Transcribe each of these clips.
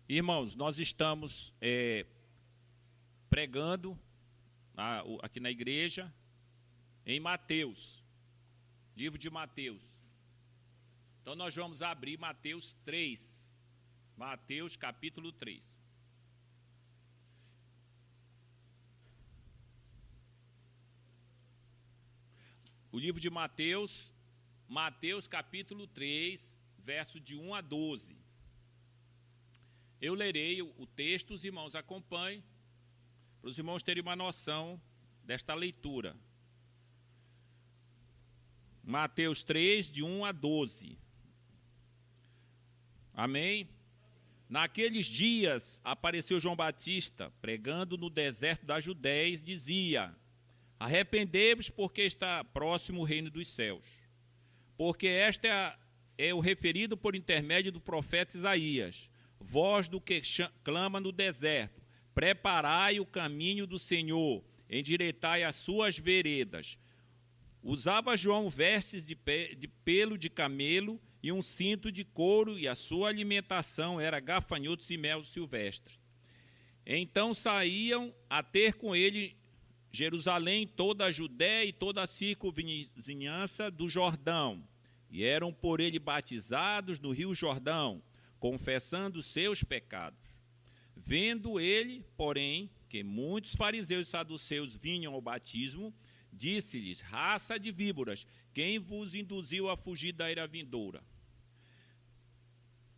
Irmãos, nós estamos pregando aqui na igreja em Mateus, livro de Mateus. Então nós vamos abrir Mateus 3, Mateus capítulo 3. O livro de Mateus, Mateus capítulo 3, verso de 1 a 12. Eu lerei o texto, os irmãos acompanhem, para os irmãos terem uma noção desta leitura. Mateus 3, de 1 a 12. Amém? Naqueles dias apareceu João Batista, pregando no deserto da Judéia, e dizia: arrependei-vos, porque está próximo o reino dos céus. Porque esta é o referido por intermédio do profeta Isaías. Voz do que clama no deserto: preparai o caminho do Senhor, endireitai as suas veredas. Usava João vestes de pelo de camelo e um cinto de couro, e a sua alimentação era gafanhotos e mel silvestre. Então saíam a ter com ele Jerusalém, toda a Judéia e toda a circunvizinhança do Jordão, e eram por ele batizados no rio Jordão, confessando seus pecados. Vendo ele, porém, que muitos fariseus e saduceus vinham ao batismo, disse-lhes: raça de víboras, quem vos induziu a fugir da ira vindoura?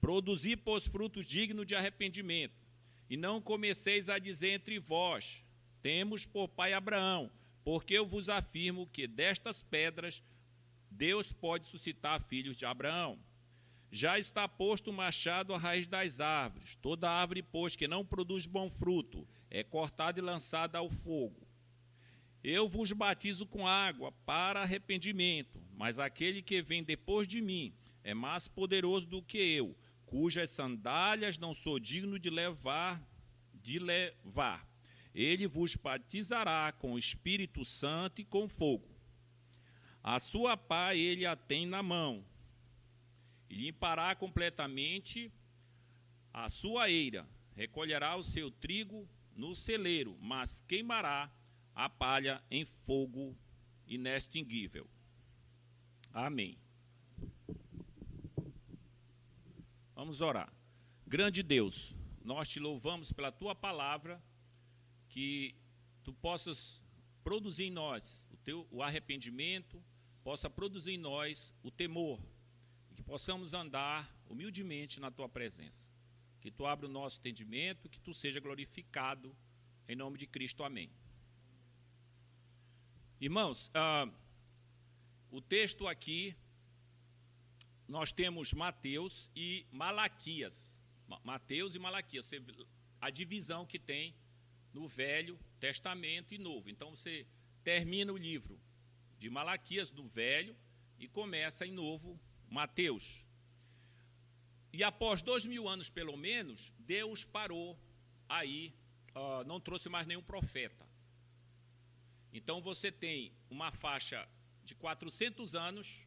Produzi, pois, frutos dignos de arrependimento, e não comeceis a dizer entre vós: temos por pai Abraão, porque eu vos afirmo que destas pedras Deus pode suscitar filhos de Abraão. Já está posto o machado à raiz das árvores. Toda árvore, pois, que não produz bom fruto, é cortada e lançada ao fogo. Eu vos batizo com água para arrependimento, mas aquele que vem depois de mim é mais poderoso do que eu, cujas sandálias não sou digno de levar. Ele vos batizará com o Espírito Santo e com fogo. A sua pá ele a tem na mão, e limpará completamente a sua eira, recolherá o seu trigo no celeiro, mas queimará a palha em fogo inextinguível. Amém. Vamos orar. Grande Deus, nós te louvamos pela tua palavra, que tu possas produzir em nós o arrependimento, possa produzir em nós o temor, que possamos andar humildemente na tua presença. Que tu abra o nosso entendimento, que tu seja glorificado, em nome de Cristo. Amém. Irmãos, o texto aqui, nós temos Mateus e Malaquias. Mateus e Malaquias, a divisão que tem no Velho Testamento e Novo. Então você termina o livro de Malaquias no Velho e começa em Novo Mateus. E após 2000 anos pelo menos, Deus parou aí, não trouxe mais nenhum profeta. Então você tem uma faixa de 400 anos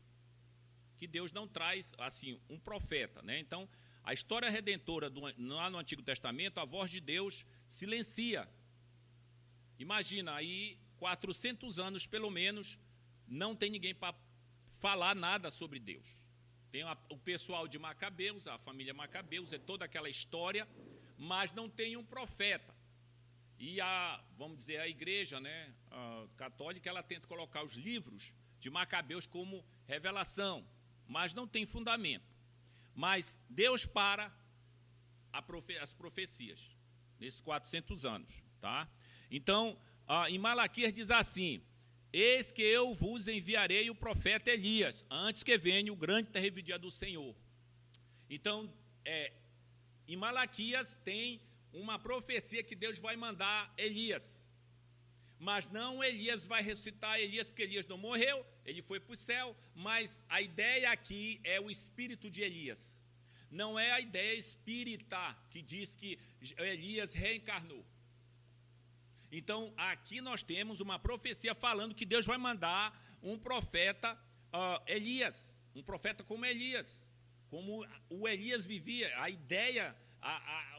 que Deus não traz assim um profeta, né? Então a história redentora lá no Antigo Testamento, a voz de Deus silencia. Imagina aí 400 anos pelo menos, não tem ninguém para falar nada sobre Deus. Tem o pessoal de Macabeus, a família Macabeus, é toda aquela história, mas não tem um profeta. E vamos dizer, a igreja, né, católica, ela tenta colocar os livros de Macabeus como revelação, mas não tem fundamento. Mas Deus para as profecias, nesses 400 anos. Tá? Então, em Malaquias diz assim: eis que eu vos enviarei o profeta Elias, antes que venha o grande e terrível dia do Senhor. Então, em Malaquias tem uma profecia que Deus vai mandar Elias. Mas não Elias vai ressuscitar Elias, porque Elias não morreu, ele foi para o céu, mas a ideia aqui é o espírito de Elias. Não é a ideia espírita que diz que Elias reencarnou. Então, aqui nós temos uma profecia falando que Deus vai mandar um profeta Elias, um profeta como Elias, como o Elias vivia, a ideia,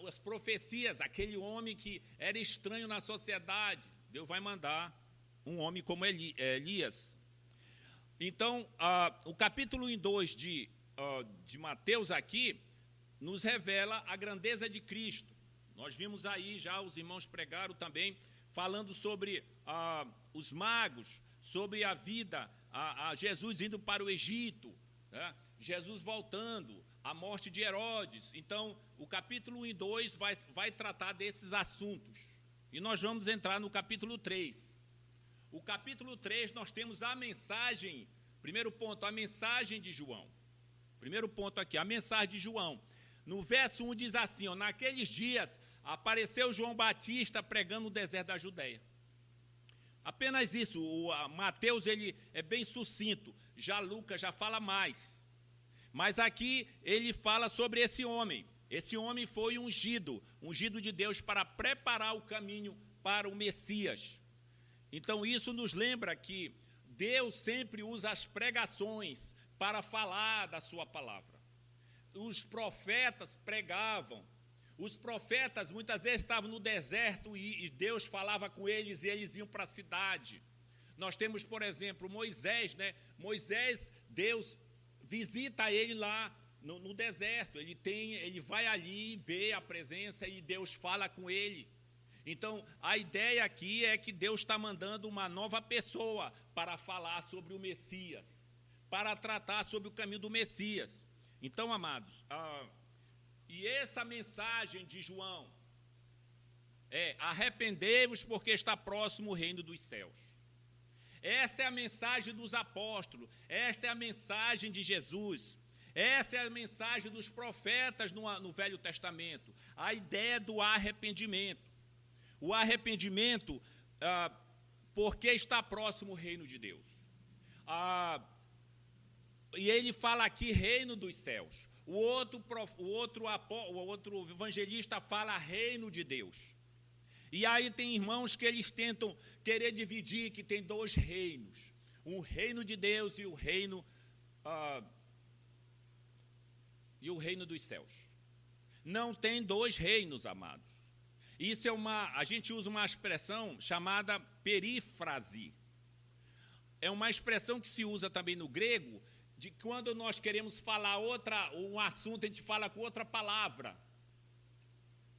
as profecias, aquele homem que era estranho na sociedade. Deus vai mandar um homem como Elias. Então, o capítulo 2 de Mateus aqui nos revela a grandeza de Cristo. Nós vimos aí, já os irmãos pregaram também, falando sobre os magos, sobre a vida, Jesus indo para o Egito, né? Jesus voltando, a morte de Herodes. Então, o capítulo 1 e 2 vai tratar desses assuntos. E nós vamos entrar no capítulo 3. O capítulo 3, nós temos a mensagem, primeiro ponto, a mensagem de João. Primeiro ponto aqui, a mensagem de João. No verso 1 diz assim, naqueles dias apareceu João Batista pregando no deserto da Judéia. Apenas isso, Mateus ele é bem sucinto, já Lucas já fala mais. Mas aqui ele fala sobre esse homem. Esse homem foi ungido de Deus para preparar o caminho para o Messias. Então isso nos lembra que Deus sempre usa as pregações para falar da sua palavra. Os profetas pregavam. Os profetas muitas vezes estavam no deserto e Deus falava com eles e eles iam para a cidade. Nós temos, por exemplo, Moisés, né? Moisés, Deus visita ele lá no deserto. Ele vai ali, vê a presença e Deus fala com ele. Então, a ideia aqui é que Deus está mandando uma nova pessoa para falar sobre o Messias, para tratar sobre o caminho do Messias. Então, amados, e essa mensagem de João é: arrependei-vos porque está próximo o reino dos céus. Esta é a mensagem dos apóstolos, esta é a mensagem de Jesus, essa é a mensagem dos profetas no Velho Testamento, a ideia do arrependimento. O arrependimento, porque está próximo o reino de Deus. E ele fala aqui reino dos céus. O outro evangelista fala reino de Deus. E aí tem irmãos que eles tentam querer dividir, que tem dois reinos. Um reino de Deus e o reino dos céus. Não tem dois reinos, amados. Isso a gente usa uma expressão chamada perífrase. É uma expressão que se usa também no grego, de quando nós queremos falar um assunto, a gente fala com outra palavra,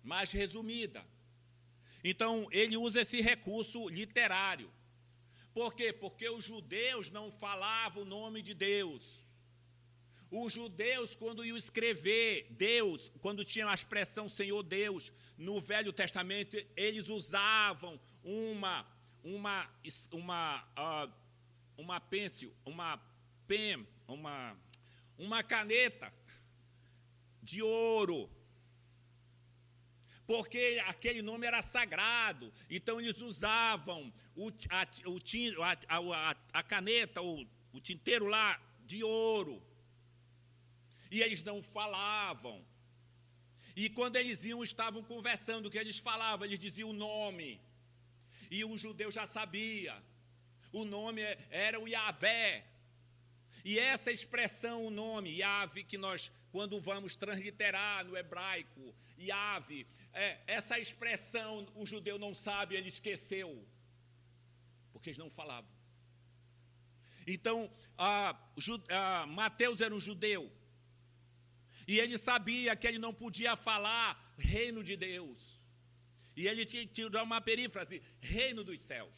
mais resumida. Então, ele usa esse recurso literário. Por quê? Porque os judeus não falavam o nome de Deus. Os judeus, quando iam escrever Deus, quando tinham a expressão Senhor Deus, no Velho Testamento, eles usavam uma caneta de ouro, porque aquele nome era sagrado. Então eles usavam a caneta, o tinteiro lá de ouro, e eles não falavam. E quando eles estavam conversando, o que eles falavam? Eles diziam o nome, e o judeu já sabia. O nome era o Yahvé. E essa expressão, o nome, Yahvé, que nós, quando vamos transliterar no hebraico, Yahvé, essa expressão o judeu não sabe, ele esqueceu, porque eles não falavam. Então, Mateus era um judeu, e ele sabia que ele não podia falar reino de Deus, e ele tinha que dar uma perífrase, reino dos céus.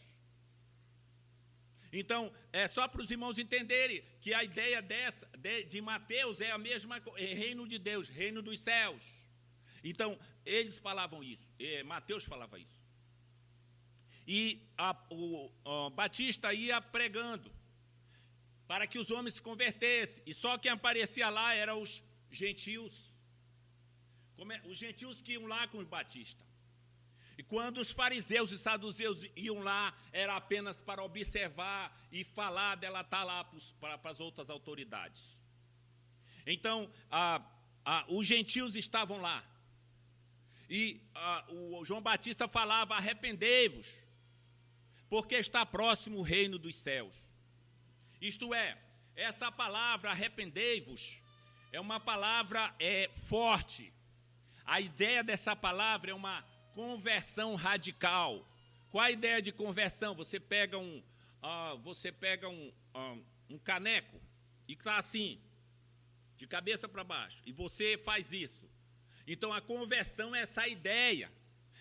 Então, é só para os irmãos entenderem que a ideia de Mateus é a mesma coisa, reino de Deus, reino dos céus. Então, eles falavam isso, Mateus falava isso. E o Batista ia pregando para que os homens se convertessem, e só quem aparecia lá eram os gentios. Os gentios que iam lá com o Batista. E quando os fariseus e saduceus iam lá, era apenas para observar e falar, delatar lá para as outras autoridades. Então, os gentios estavam lá. E o João Batista falava: arrependei-vos, porque está próximo o reino dos céus. Isto é, essa palavra arrependei-vos, é uma palavra forte. A ideia dessa palavra é uma conversão radical. Qual a ideia de conversão? Você pega um caneco e está assim, de cabeça para baixo, e você faz isso. Então, a conversão é essa ideia,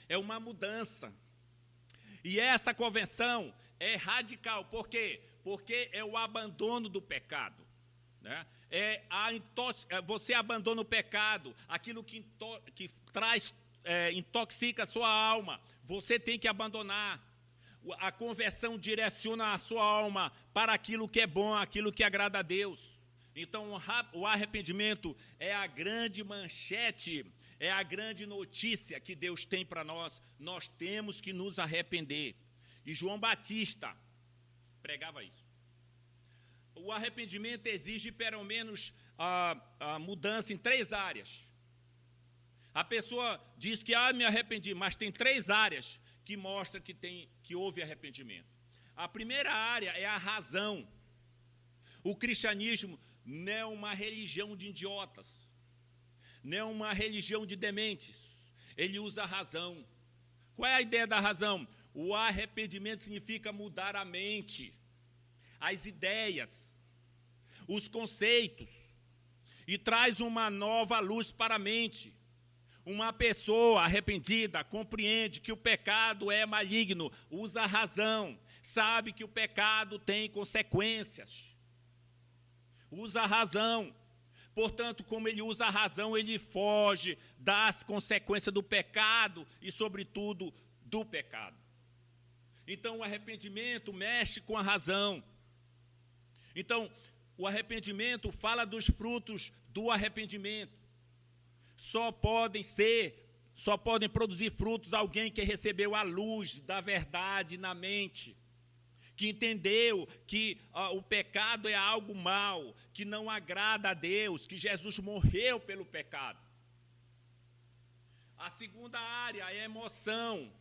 é uma mudança. E essa conversão é radical. Por quê? Porque é o abandono do pecado, né? Você abandona o pecado, aquilo que intoxica a sua alma, você tem que abandonar. A conversão direciona a sua alma para aquilo que é bom, aquilo que agrada a Deus. Então, o arrependimento é a grande manchete, é a grande notícia que Deus tem para nós. Nós temos que nos arrepender. E João Batista pregava isso. O arrependimento exige pelo menos a mudança em 3 áreas. A pessoa diz que me arrependi, mas tem 3 áreas que mostram que houve arrependimento. A primeira área é a razão. O cristianismo não é uma religião de idiotas, não é uma religião de dementes. Ele usa a razão. Qual é a ideia da razão? O arrependimento significa mudar a mente, as ideias, os conceitos, e traz uma nova luz para a mente. Uma pessoa arrependida compreende que o pecado é maligno, usa a razão, sabe que o pecado tem consequências, usa a razão. Portanto, como ele usa a razão, ele foge das consequências do pecado e, sobretudo, do pecado. Então, o arrependimento mexe com a razão. Então, o arrependimento fala dos frutos do arrependimento. Só podem produzir frutos alguém que recebeu a luz da verdade na mente, que entendeu que o pecado é algo mau, que não agrada a Deus, que Jesus morreu pelo pecado. A segunda área é a emoção.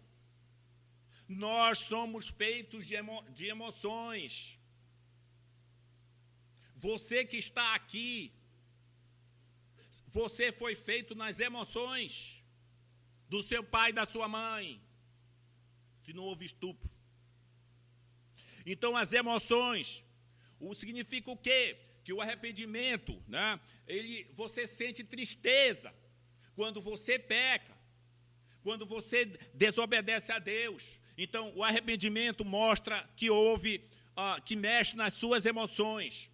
Nós somos feitos de emoções. Você que está aqui, você foi feito nas emoções do seu pai e da sua mãe, se não houve estupro. Então, as emoções, significa o quê? Que o arrependimento, né, você sente tristeza quando você peca, quando você desobedece a Deus. Então, o arrependimento mostra que que mexe nas suas emoções.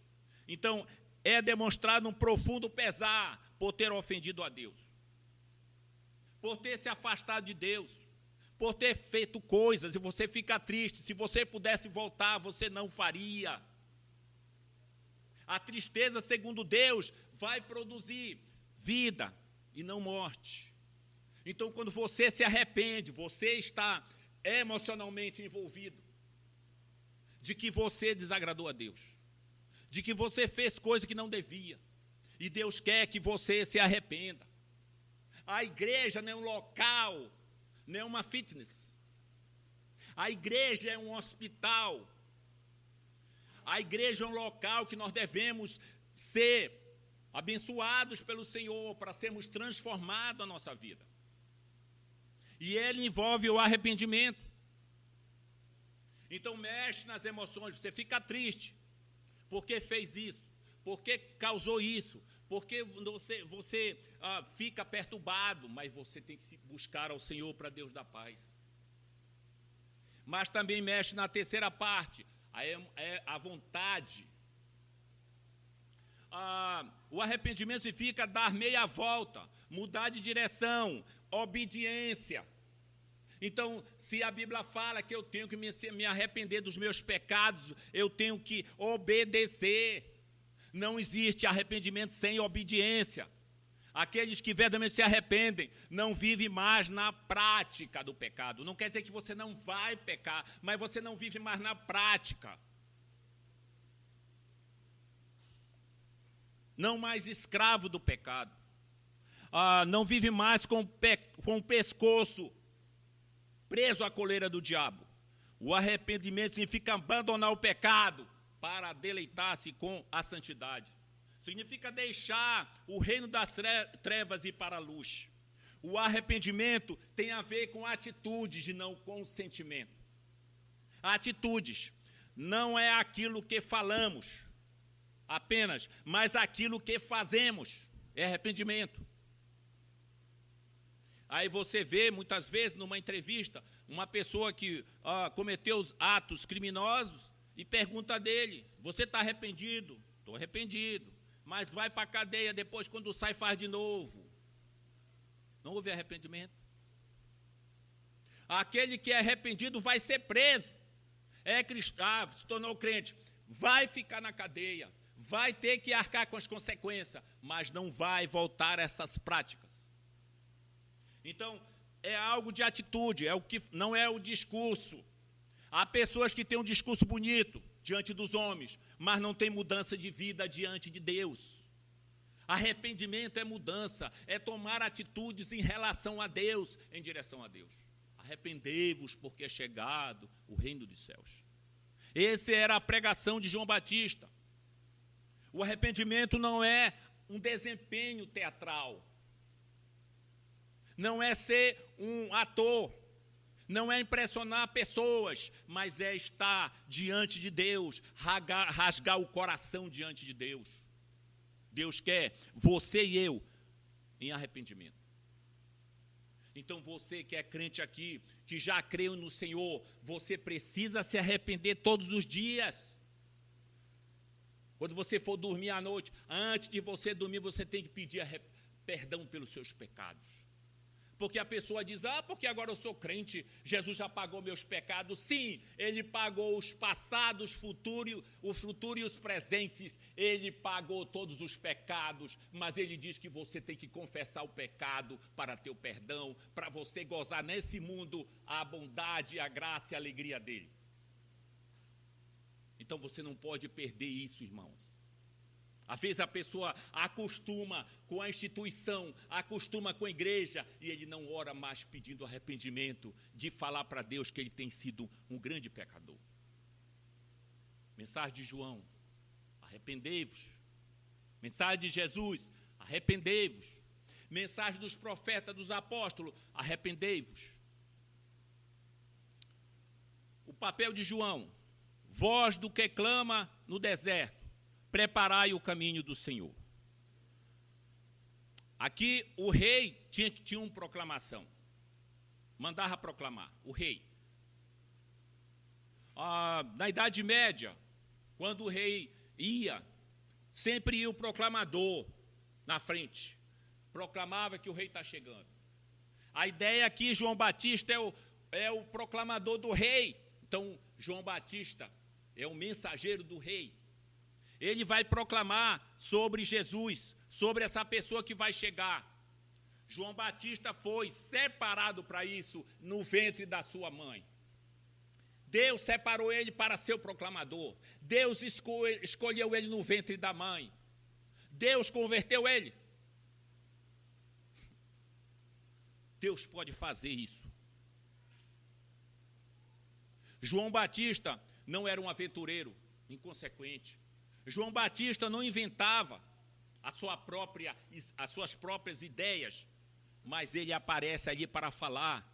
Então, é demonstrado um profundo pesar por ter ofendido a Deus, por ter se afastado de Deus, por ter feito coisas, e você fica triste. Se você pudesse voltar, você não faria. A tristeza, segundo Deus, vai produzir vida e não morte. Então, quando você se arrepende, você está emocionalmente envolvido de que você desagradou a Deus, de que você fez coisa que não devia. E Deus quer que você se arrependa. A igreja não é um local, não é uma fitness. A igreja é um hospital. A igreja é um local que nós devemos ser abençoados pelo Senhor para sermos transformados na nossa vida. E ele envolve o arrependimento. Então mexe nas emoções, você fica triste. Por que fez isso? Por que causou isso? Porque você fica perturbado, mas você tem que buscar ao Senhor para Deus dar paz. Mas também mexe na terceira parte, a vontade. O arrependimento significa dar meia volta, mudar de direção, obediência. Então, se a Bíblia fala que eu tenho que me arrepender dos meus pecados, eu tenho que obedecer. Não existe arrependimento sem obediência. Aqueles que verdadeiramente se arrependem não vivem mais na prática do pecado. Não quer dizer que você não vai pecar, mas você não vive mais na prática. Não mais escravo do pecado. Não vive mais com o pescoço preso à coleira do diabo. O arrependimento significa abandonar o pecado para deleitar-se com a santidade. significa deixar o reino das trevas e ir para a luz. O arrependimento tem a ver com atitudes e não com sentimento. Atitudes não é aquilo que falamos apenas, mas aquilo que fazemos. É arrependimento. Aí você vê, muitas vezes, numa entrevista, uma pessoa que cometeu os atos criminosos e pergunta dele, você está arrependido? Estou arrependido. Mas vai para a cadeia, depois quando sai faz de novo. Não houve arrependimento. Aquele que é arrependido vai ser preso. É cristão, se tornou crente, vai ficar na cadeia, vai ter que arcar com as consequências, mas não vai voltar a essas práticas. Então, é algo de atitude, é o que não é o discurso. Há pessoas que têm um discurso bonito diante dos homens, mas não tem mudança de vida diante de Deus. Arrependimento é mudança, é tomar atitudes em relação a Deus, em direção a Deus. Arrependei-vos, porque é chegado o reino dos céus. Essa era a pregação de João Batista. O arrependimento não é um desempenho teatral. Não é ser um ator. Não é impressionar pessoas, mas é estar diante de Deus, rasgar o coração diante de Deus. Deus quer você e eu em arrependimento. Então você que é crente aqui, que já creu no Senhor, você precisa se arrepender todos os dias. Quando você for dormir à noite, antes de você dormir, você tem que pedir perdão pelos seus pecados. Porque a pessoa diz, porque agora eu sou crente, Jesus já pagou meus pecados. Sim, Ele pagou os passados, o futuro e os presentes. Ele pagou todos os pecados, mas Ele diz que você tem que confessar o pecado para ter o perdão, para você gozar nesse mundo a bondade, a graça e a alegria dEle. Então você não pode perder isso, irmão. Às vezes a pessoa acostuma com a instituição, acostuma com a igreja, e ele não ora mais pedindo arrependimento, de falar para Deus que ele tem sido um grande pecador. Mensagem de João, arrependei-vos. Mensagem de Jesus, arrependei-vos. Mensagem dos profetas, dos apóstolos, arrependei-vos. O papel de João, voz do que clama no deserto. Preparai o caminho do Senhor. Aqui o rei tinha uma proclamação. Mandava proclamar, o rei. Na Idade Média, quando o rei ia, sempre ia o proclamador na frente. Proclamava que o rei está chegando. A ideia aqui, João Batista é o proclamador do rei. Então, João Batista é o mensageiro do rei. Ele vai proclamar sobre Jesus, sobre essa pessoa que vai chegar. João Batista foi separado para isso no ventre da sua mãe. Deus separou ele para ser o proclamador. Deus escolheu ele no ventre da mãe. Deus converteu ele. Deus pode fazer isso. João Batista não era um aventureiro inconsequente. João Batista não inventava as suas próprias ideias, mas ele aparece ali para falar.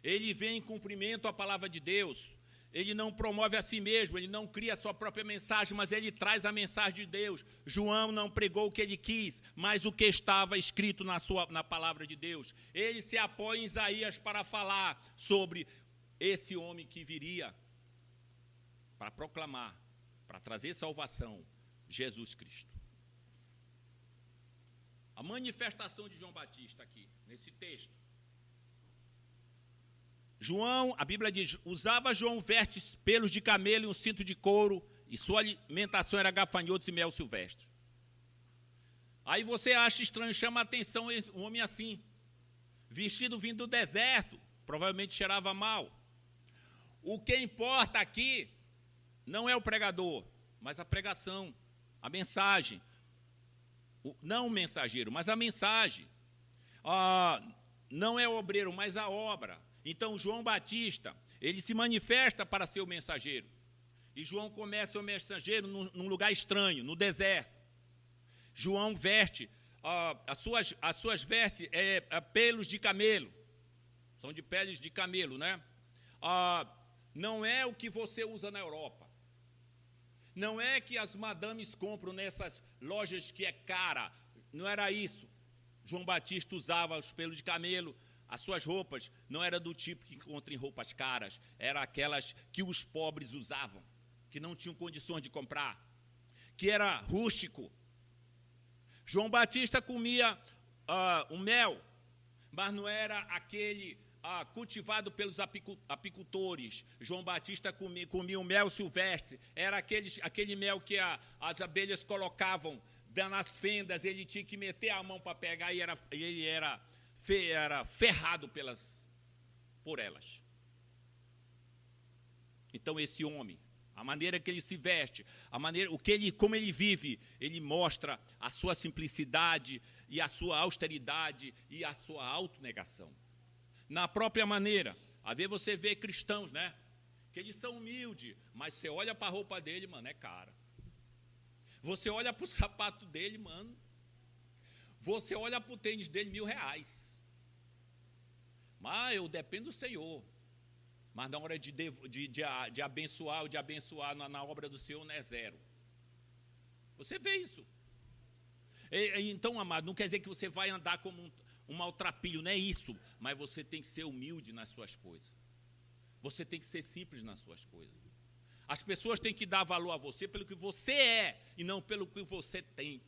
Ele vem em cumprimento à palavra de Deus. Ele não promove a si mesmo, ele não cria a sua própria mensagem, mas ele traz a mensagem de Deus. João não pregou o que ele quis, mas o que estava escrito na palavra de Deus. Ele se apoia em Isaías para falar sobre esse homem que viria para proclamar, para trazer salvação, Jesus Cristo. A manifestação de João Batista aqui, nesse texto. João, a Bíblia diz, usava João vestes, pelos de camelo e um cinto de couro, e sua alimentação era gafanhotos e mel silvestre. Aí você acha estranho, chama a atenção um homem assim, vestido vindo do deserto, provavelmente cheirava mal. O que importa aqui não é o pregador, mas a pregação, a mensagem. Não o mensageiro, mas a mensagem. Não é o obreiro, mas a obra. Então, João Batista, ele se manifesta para ser o mensageiro. E João começa o mensageiro num lugar estranho, no deserto. João veste, as suas vestes pelos de camelo, são de peles de camelo, né? Não é o que você usa na Europa. Não é que as madames compram nessas lojas que é cara. Não era isso. João Batista usava os pelos de camelo. As suas roupas não era do tipo que encontra em roupas caras. Era aquelas que os pobres usavam, que não tinham condições de comprar, que era rústico. João Batista comia o mel, mas não era aquele cultivado pelos apicultores. João Batista comia o mel silvestre, era aquele mel que as abelhas colocavam nas fendas, ele tinha que meter a mão para pegar e ele era ferrado por elas. Então esse homem, a maneira que ele se veste, como ele vive, ele mostra a sua simplicidade e a sua austeridade e a sua autonegação. Na própria maneira, às vezes você vê cristãos, né? Que eles são humildes, mas você olha para a roupa dele, mano, é cara. Você olha para o sapato dele, mano. Você olha para o tênis dele, R$1.000. Mas eu dependo do Senhor. Mas na hora de abençoar ou de abençoar na obra do Senhor, não é zero. Você vê isso. Então, amado, não quer dizer que você vai andar como um maltrapilho, não é isso. Mas você tem que ser humilde nas suas coisas. Você tem que ser simples nas suas coisas. As pessoas têm que dar valor a você pelo que você é e não pelo que você tem.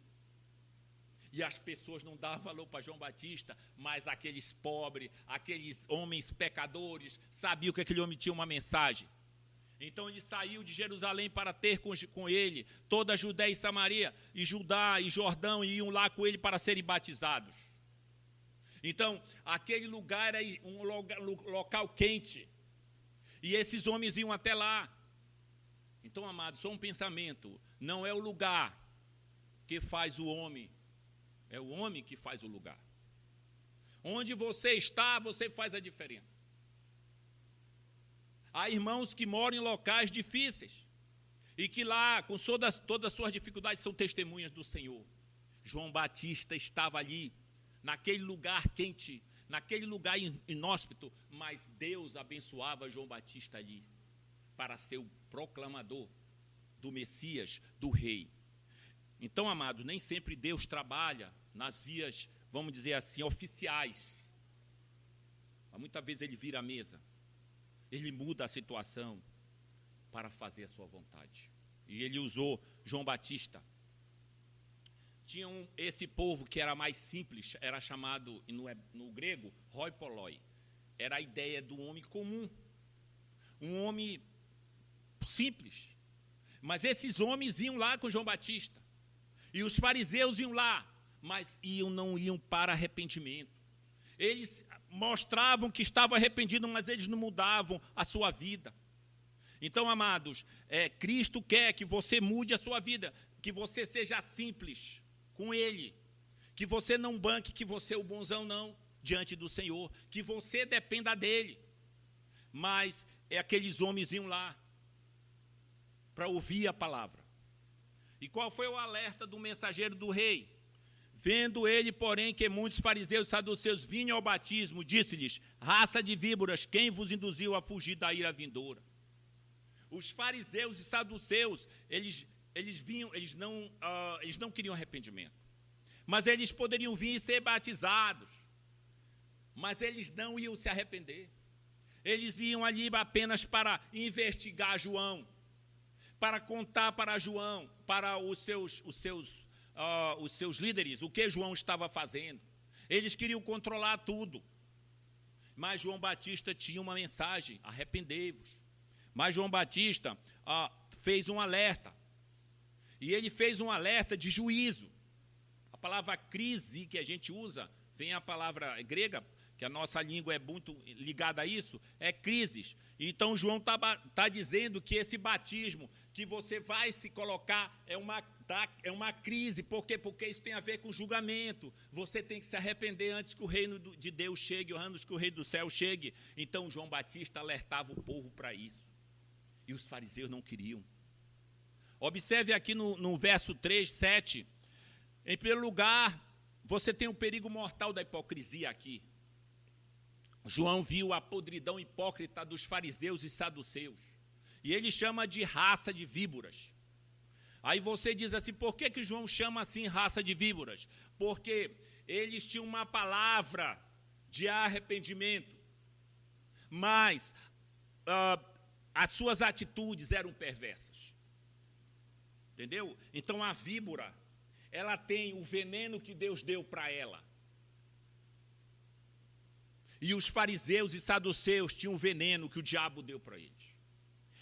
E as pessoas não davam valor para João Batista, mas aqueles pobres, aqueles homens pecadores, sabiam que aquele homem tinha uma mensagem. Então ele saiu de Jerusalém para ter com ele toda a Judéia e Samaria, e Judá e Jordão, e iam lá com ele para serem batizados. Então, aquele lugar era um local quente, e esses homens iam até lá. Então, amados, só um pensamento, não é o lugar que faz o homem, é o homem que faz o lugar. Onde você está, você faz a diferença. Há irmãos que moram em locais difíceis e que lá, com todas as suas dificuldades, são testemunhas do Senhor. João Batista estava ali, naquele lugar quente, naquele lugar inóspito, mas Deus abençoava João Batista ali para ser o proclamador do Messias, do Rei. Então, amados, nem sempre Deus trabalha nas vias, vamos dizer assim, oficiais. Mas muitas vezes Ele vira a mesa. Ele muda a situação para fazer a sua vontade. E Ele usou João Batista. Tinha esse povo que era mais simples, era chamado, no grego, hoi polloi. Era a ideia do homem comum. Um homem simples. Mas esses homens iam lá com João Batista. E os fariseus iam lá, mas não iam para arrependimento. Eles mostravam que estavam arrependidos, mas eles não mudavam a sua vida. Então, amados, Cristo quer que você mude a sua vida, que você seja simples com Ele, que você não banque que você é o bonzão, não, diante do Senhor, que você dependa dEle. Mas aqueles homens iam lá para ouvir a palavra. E qual foi o alerta do mensageiro do rei? Vendo ele, porém, que muitos fariseus e saduceus vinham ao batismo, disse-lhes: raça de víboras, quem vos induziu a fugir da ira vindoura? Os fariseus e saduceus, eles não queriam arrependimento. Mas eles poderiam vir e ser batizados. Mas eles não iam se arrepender. Eles iam ali apenas para investigar João, para contar para João, para os seus líderes, o que João estava fazendo. Eles queriam controlar tudo. Mas João Batista tinha uma mensagem: arrependei-vos. Mas João Batista fez um alerta. E ele fez um alerta de juízo. A palavra crise que a gente usa, vem a palavra grega, que a nossa língua é muito ligada a isso, é crises. Então João está dizendo que esse batismo que você vai se colocar é uma crise. Por quê? Porque isso tem a ver com julgamento. Você tem que se arrepender antes que o reino de Deus chegue, ou antes que o reino do céu chegue. Então João Batista alertava o povo para isso. E os fariseus não queriam. Observe aqui no verso 3, 7, Em primeiro lugar, você tem o perigo mortal da hipocrisia aqui. João viu a podridão hipócrita dos fariseus e saduceus. E ele chama de raça de víboras. Aí você diz assim, por que João chama assim raça de víboras? Porque eles tinham uma palavra de arrependimento, mas as suas atitudes eram perversas. Entendeu? Então a víbora, ela tem o veneno que Deus deu para ela. E os fariseus e saduceus tinham o veneno que o diabo deu para eles.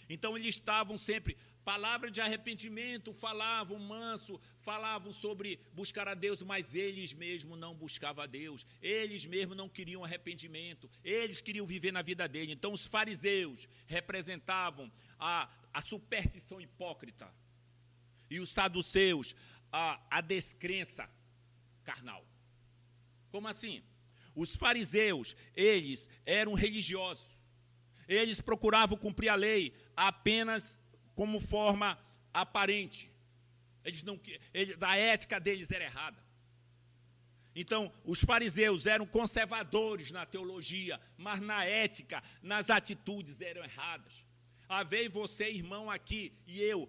Então eles estavam sempre, palavra de arrependimento, falavam manso, falavam sobre buscar a Deus, mas eles mesmos não buscavam a Deus, eles mesmos não queriam arrependimento, eles queriam viver na vida dele. Então os fariseus representavam a superstição hipócrita e os saduceus a descrença carnal. Como assim? Os fariseus, eles eram religiosos, eles procuravam cumprir a lei apenas como forma aparente. A ética deles era errada. Então, os fariseus eram conservadores na teologia, mas na ética, nas atitudes eram erradas. A vez você, irmão, aqui, e eu,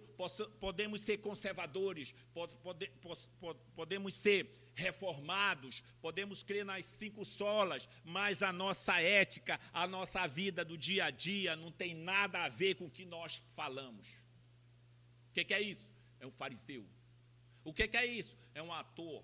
podemos ser conservadores, podemos ser reformados, podemos crer nas 5 solas, mas a nossa ética, a nossa vida do dia a dia não tem nada a ver com o que nós falamos. O que é isso? É um fariseu. O que é isso? É um ator.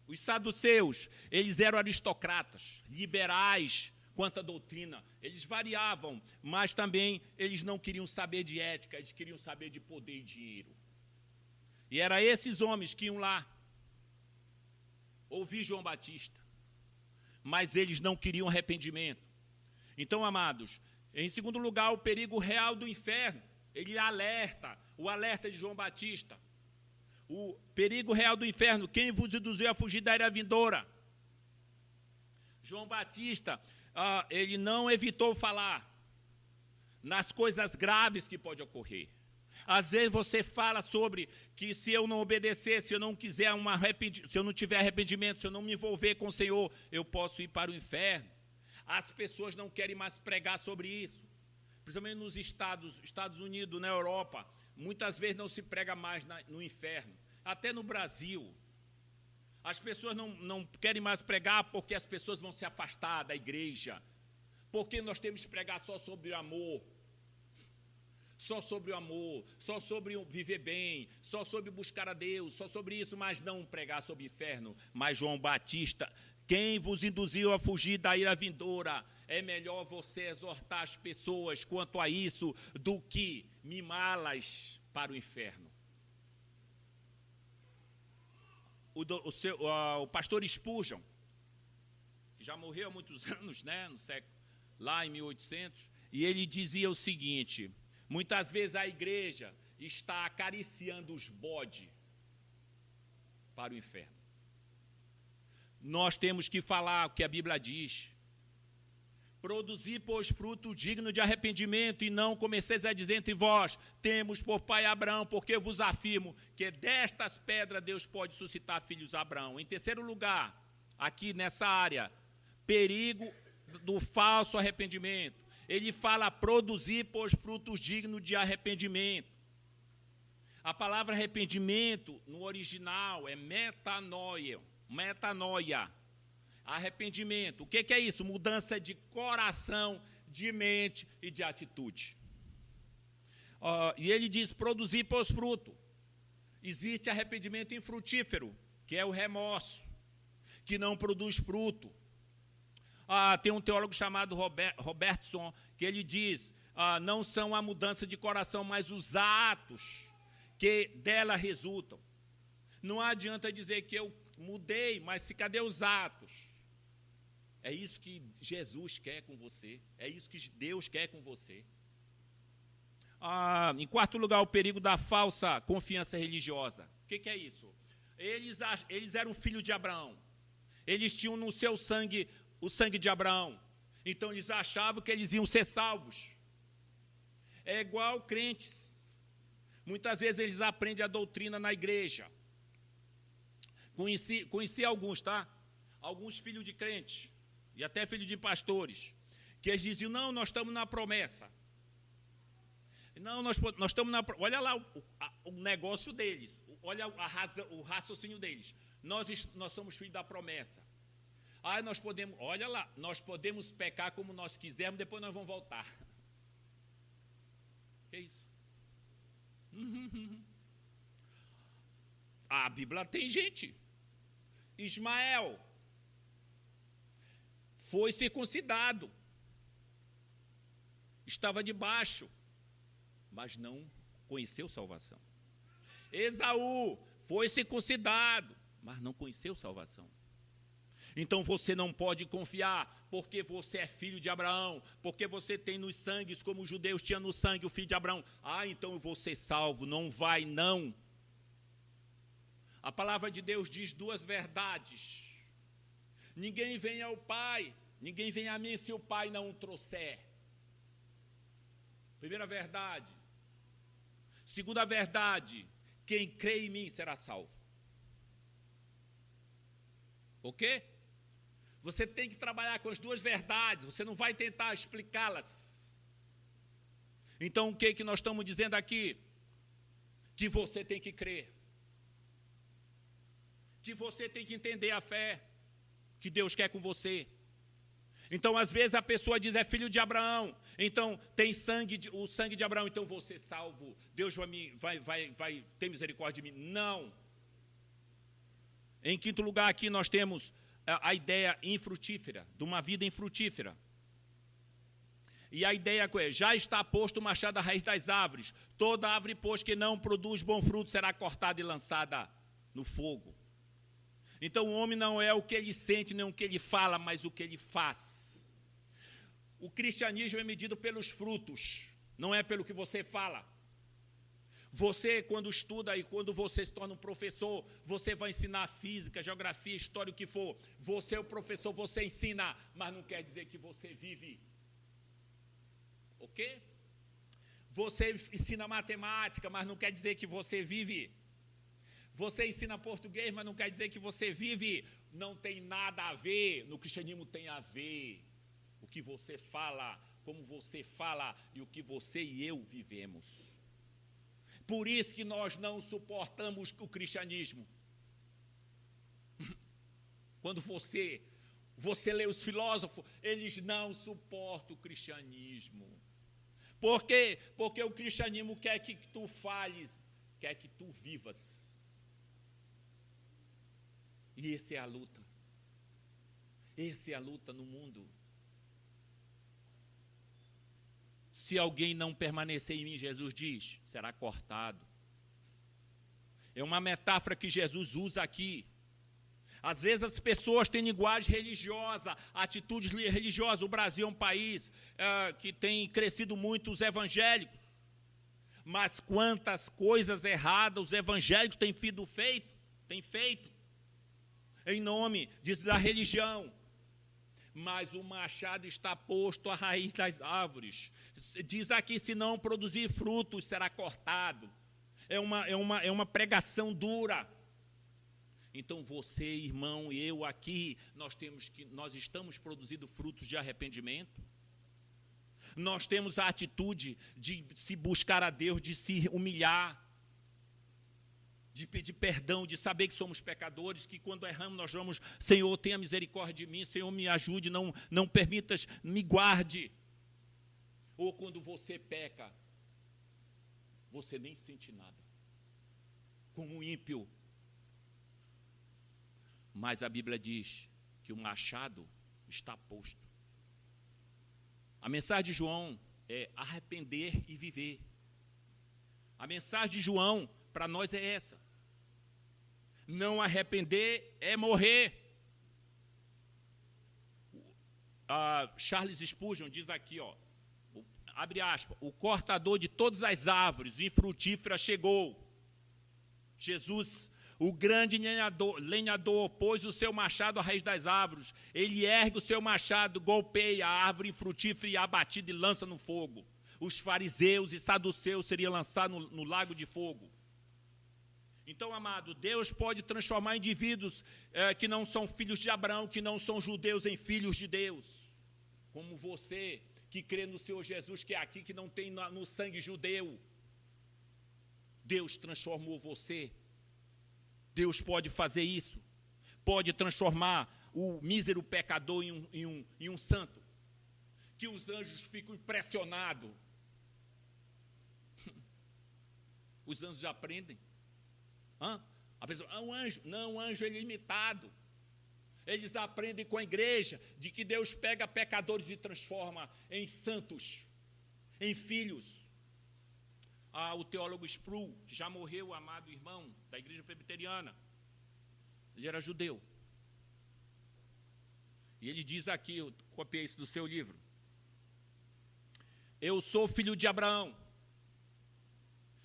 Os saduceus, eles eram aristocratas, liberais quanto à doutrina. Eles variavam, mas também eles não queriam saber de ética, eles queriam saber de poder e dinheiro. E eram esses homens que iam lá ouvir João Batista, mas eles não queriam arrependimento. Então, amados, em segundo lugar, o perigo real do inferno. Ele alerta, o alerta de João Batista. O perigo real do inferno, quem vos induziu a fugir da ira vindoura? João Batista, ele não evitou falar nas coisas graves que podem ocorrer. Às vezes você fala sobre que se eu não obedecer, se eu não quiser se eu não tiver arrependimento, se eu não me envolver com o Senhor, eu posso ir para o inferno. As pessoas não querem mais pregar sobre isso. Principalmente nos Estados Unidos, na Europa, muitas vezes não se prega mais no inferno. Até no Brasil. As pessoas não querem mais pregar porque as pessoas vão se afastar da igreja. Porque nós temos que pregar só sobre o amor. Só sobre o amor, só sobre viver bem, só sobre buscar a Deus, só sobre isso, mas não pregar sobre o inferno. Mas João Batista, quem vos induziu a fugir da ira vindoura? É melhor você exortar as pessoas quanto a isso do que mimá-las para o inferno. O pastor Spurgeon, que já morreu há muitos anos, né, no século, lá em 1800, e ele dizia o seguinte: muitas vezes a igreja está acariciando os bodes para o inferno. Nós temos que falar o que a Bíblia diz. Produzir, pois, fruto digno de arrependimento, e não comeceis a dizer entre vós, temos por pai Abraão, porque eu vos afirmo que destas pedras Deus pode suscitar filhos a Abraão. Em terceiro lugar, aqui nessa área, perigo do falso arrependimento. Ele fala produzir, pois, frutos dignos de arrependimento. A palavra arrependimento, no original, é metanoia. Arrependimento. O que é isso? Mudança de coração, de mente e de atitude. E ele diz produzir, pois, fruto. Existe arrependimento infrutífero, que é o remorso, que não produz fruto. Tem um teólogo chamado Robertson, que ele diz, não são a mudança de coração, mas os atos que dela resultam. Não adianta dizer que eu mudei, mas cadê os atos? É isso que Jesus quer com você, é isso que Deus quer com você. Em quarto lugar, o perigo da falsa confiança religiosa. O que é isso? Eles eram filhos de Abraão, eles tinham no seu sangue o sangue de Abraão, então eles achavam que eles iam ser salvos. É igual crentes, muitas vezes eles aprendem a doutrina na igreja, Conheci alguns, tá? Alguns filhos de crentes, e até filhos de pastores, que eles diziam, não, nós estamos na promessa. Não, nós estamos na promessa. Olha lá o negócio deles, olha o raciocínio deles. Nós somos filhos da promessa. Olha lá, nós podemos pecar como nós quisermos, depois nós vamos voltar. Que isso? A Bíblia tem gente. Ismael foi circuncidado, estava debaixo, mas não conheceu salvação. Esaú foi circuncidado, mas não conheceu salvação. Então você não pode confiar, porque você é filho de Abraão, porque você tem nos sangues, como os judeus tinham no sangue, o filho de Abraão. Então eu vou ser salvo. Não vai, não. A palavra de Deus diz duas verdades. Ninguém vem ao Pai, ninguém vem a mim se o Pai não o trouxer. Primeira verdade. Segunda verdade, quem crê em mim será salvo. Ok? Você tem que trabalhar com as duas verdades, você não vai tentar explicá-las. Então o que nós estamos dizendo aqui? Que você tem que crer. Que você tem que entender a fé que Deus quer com você. Então, às vezes, a pessoa diz, é filho de Abraão, então tem o sangue de Abraão, então vou ser salvo, Deus vai ter misericórdia de mim. Não. Em quinto lugar, aqui nós temos a ideia infrutífera, de uma vida infrutífera. E a ideia é, já está posto o machado à raiz das árvores, toda árvore, pois, que não produz bom fruto, será cortada e lançada no fogo. Então o homem não é o que ele sente, nem o que ele fala, mas o que ele faz. O cristianismo é medido pelos frutos, não é pelo que você fala. Você, quando estuda e quando você se torna um professor, você vai ensinar física, geografia, história, o que for. Você é o professor, você ensina, mas não quer dizer que você vive. Ok? Você ensina matemática, mas não quer dizer que você vive. Você ensina português, mas não quer dizer que você vive. Não tem nada a ver. No cristianismo tem a ver. O que você fala, como você fala e o que você e eu vivemos. Por isso que nós não suportamos o cristianismo. Quando você lê os filósofos, eles não suportam o cristianismo. Por quê? Porque o cristianismo quer que tu fales, quer que tu vivas. E essa é a luta. Essa é a luta no mundo. Se alguém não permanecer em mim, Jesus diz, será cortado. É uma metáfora que Jesus usa aqui. Às vezes as pessoas têm linguagem religiosa, atitudes religiosas. O Brasil é um país que tem crescido muito os evangélicos. Mas quantas coisas erradas os evangélicos têm feito. Em nome da religião. Mas o machado está posto à raiz das árvores. Diz aqui, se não produzir frutos, será cortado. É uma pregação dura. Então você, irmão, eu aqui, nós estamos produzindo frutos de arrependimento. Nós temos a atitude de se buscar a Deus, de se humilhar, de pedir perdão, de saber que somos pecadores, que quando erramos nós vamos, Senhor, tenha misericórdia de mim, Senhor, me ajude, não permitas, me guarde. Ou quando você peca, você nem sente nada, como um ímpio. Mas a Bíblia diz que o machado está posto. A mensagem de João é arrepender e viver. A mensagem de João para nós é essa. Não arrepender é morrer. Charles Spurgeon diz aqui, abre aspas, o cortador de todas as árvores infrutíferas chegou. Jesus, o grande lenhador, pôs o seu machado à raiz das árvores. Ele ergue o seu machado, golpeia a árvore infrutífera e abatida e lança no fogo. Os fariseus e saduceus seriam lançados no lago de fogo. Então, amado, Deus pode transformar indivíduos que não são filhos de Abraão, que não são judeus, em filhos de Deus. Como você, que crê no Senhor Jesus, que é aqui, que não tem no sangue judeu. Deus transformou você. Deus pode fazer isso. Pode transformar o mísero pecador em um santo. Que os anjos ficam impressionados. Os anjos já aprendem. A pessoa, um anjo. Não, um anjo é limitado. Eles aprendem com a igreja de que Deus pega pecadores e transforma em santos, em filhos. O teólogo Sproul, que já morreu, o amado irmão da igreja presbiteriana, ele era judeu. E ele diz aqui, eu copiei isso do seu livro: eu sou filho de Abraão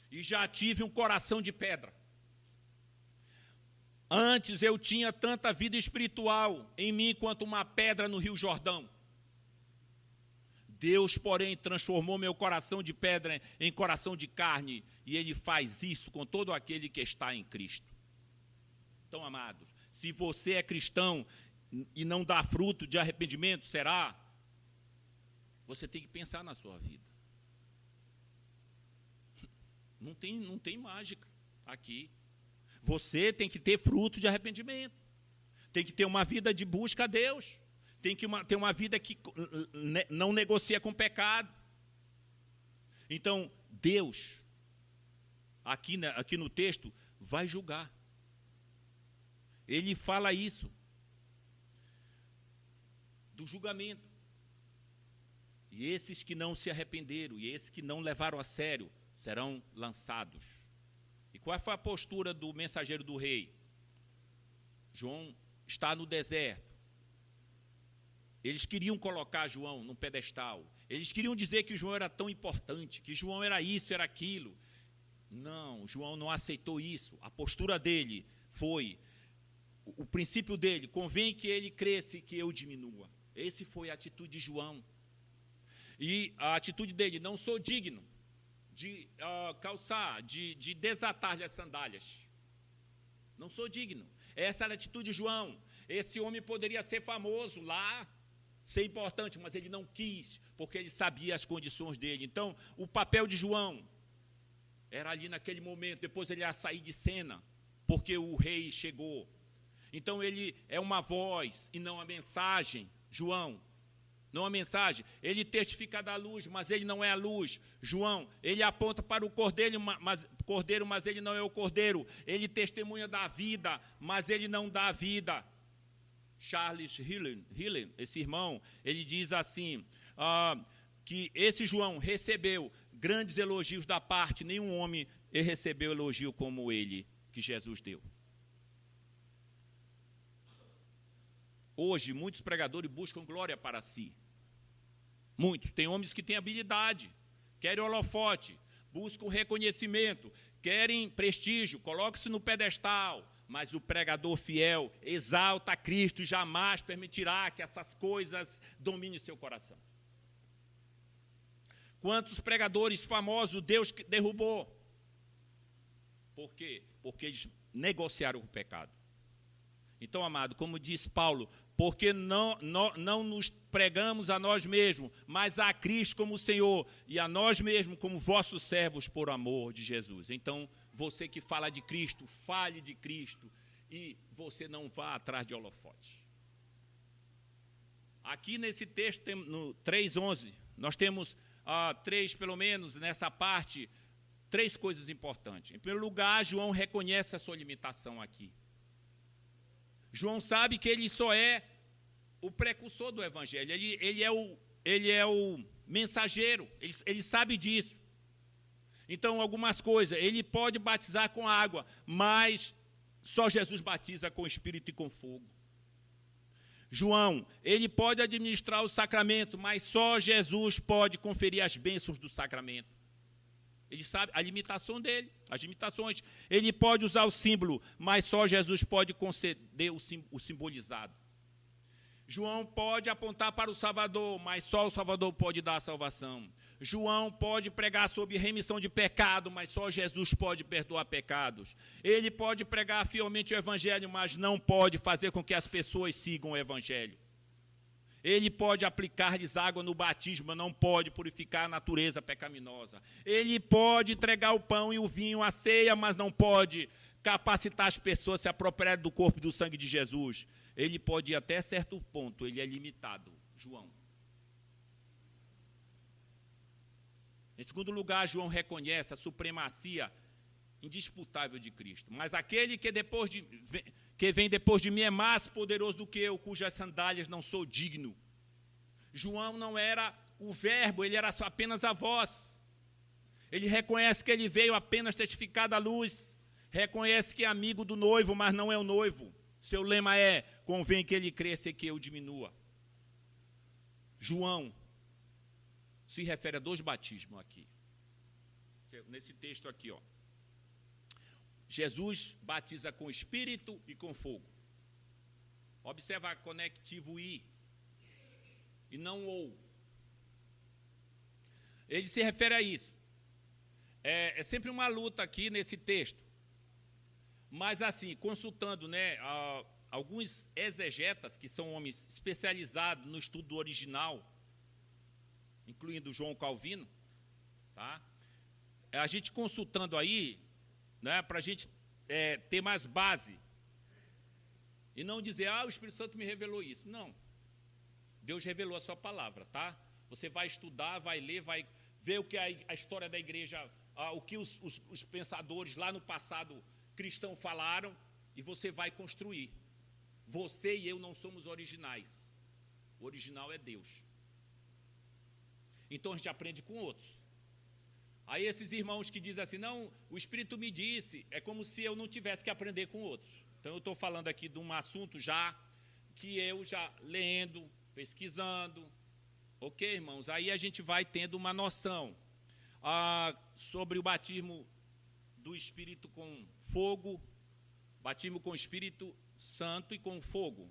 e já tive um coração de pedra. Antes eu tinha tanta vida espiritual em mim quanto uma pedra no Rio Jordão. Deus, porém, transformou meu coração de pedra em coração de carne, e Ele faz isso com todo aquele que está em Cristo. Então, amados, se você é cristão e não dá fruto de arrependimento, será? Você tem que pensar na sua vida. Não tem mágica aqui. Você tem que ter fruto de arrependimento. Tem que ter uma vida de busca a Deus. Tem que ter uma vida que não negocia com o pecado. Então, Deus, aqui no texto, vai julgar. Ele fala isso, do julgamento. E esses que não se arrependeram, e esses que não levaram a sério, serão lançados. E qual foi a postura do mensageiro do rei? João está no deserto. Eles queriam colocar João num pedestal. Eles queriam dizer que João era tão importante, que João era isso, era aquilo. Não, João não aceitou isso. A postura dele foi, o princípio dele, convém que ele cresça e que eu diminua. Essa foi a atitude de João. E a atitude dele: não sou digno de calçar, de desatar-lhe as sandálias. Não sou digno. Essa era a atitude de João. Esse homem poderia ser famoso lá, ser importante, mas ele não quis, porque ele sabia as condições dele. Então, o papel de João era ali naquele momento. Depois ele ia sair de cena, porque o rei chegou. Então, ele é uma voz e não a mensagem. João, não a mensagem. Ele testifica da luz, mas ele não é a luz. João, ele aponta para o cordeiro, mas ele não é o cordeiro. Ele testemunha da vida, mas ele não dá a vida. Charles Hillen, esse irmão, ele diz assim, que esse João recebeu grandes elogios da parte, nenhum homem recebeu elogio como ele, que Jesus deu. Hoje, muitos pregadores buscam glória para si. Muitos. Tem homens que têm habilidade, querem holofote, buscam reconhecimento, querem prestígio, colocam-se no pedestal. Mas o pregador fiel exalta Cristo e jamais permitirá que essas coisas dominem seu coração. Quantos pregadores famosos Deus derrubou? Por quê? Porque eles negociaram com o pecado. Então, amado, como diz Paulo, porque não nos pregamos a nós mesmos, mas a Cristo como Senhor, e a nós mesmos como vossos servos por amor de Jesus. Então, você que fala de Cristo, fale de Cristo, e você não vá atrás de holofote. Aqui nesse texto, no 3:11, nós temos pelo menos nessa parte, 3 coisas importantes. Em primeiro lugar, João reconhece a sua limitação aqui. João sabe que ele só é o precursor do Evangelho, ele é o mensageiro, ele sabe disso. Então, algumas coisas, ele pode batizar com água, mas só Jesus batiza com Espírito e com fogo. João, ele pode administrar o sacramento, mas só Jesus pode conferir as bênçãos do sacramento. Ele sabe a limitação dele, as limitações. Ele pode usar o símbolo, mas só Jesus pode conceder o simbolizado. João pode apontar para o Salvador, mas só o Salvador pode dar a salvação. João pode pregar sobre remissão de pecado, mas só Jesus pode perdoar pecados. Ele pode pregar fielmente o Evangelho, mas não pode fazer com que as pessoas sigam o Evangelho. Ele pode aplicar-lhes água no batismo, mas não pode purificar a natureza pecaminosa. Ele pode entregar o pão e o vinho à ceia, mas não pode capacitar as pessoas a se apropriarem do corpo e do sangue de Jesus. Ele pode ir até certo ponto, ele é limitado, João. Em segundo lugar, João reconhece a supremacia indisputável de Cristo. Mas aquele que vem depois de mim é mais poderoso do que eu, cujas sandálias não sou digno. João não era o verbo, ele era apenas a voz. Ele reconhece que ele veio apenas testificar da luz. Reconhece que é amigo do noivo, mas não é o noivo. Seu lema é: convém que ele cresça e que eu diminua. João se refere a dois batismos aqui. Nesse texto aqui, ó. Jesus batiza com espírito e com fogo. Observa a conectivo i e não ou. Ele se refere a isso. É sempre uma luta aqui nesse texto. Mas assim, consultando, né, alguns exegetas, que são homens especializados no estudo do original, incluindo João Calvino, tá? A gente consultando aí, né, para a gente ter mais base, e não dizer, o Espírito Santo me revelou isso. Não. Deus revelou a sua palavra, tá? Você vai estudar, vai ler, vai ver o que a história da igreja, o que os pensadores lá no passado cristão falaram, e você vai construir. Você e eu não somos originais. O original é Deus. Então a gente aprende com outros. Aí esses irmãos que dizem assim, não, o Espírito me disse, é como se eu não tivesse que aprender com outros. Então eu estou falando aqui de um assunto que eu já lendo, pesquisando, ok, irmãos? Aí a gente vai tendo uma noção sobre o batismo do Espírito com fogo, batismo com o Espírito Santo e com fogo.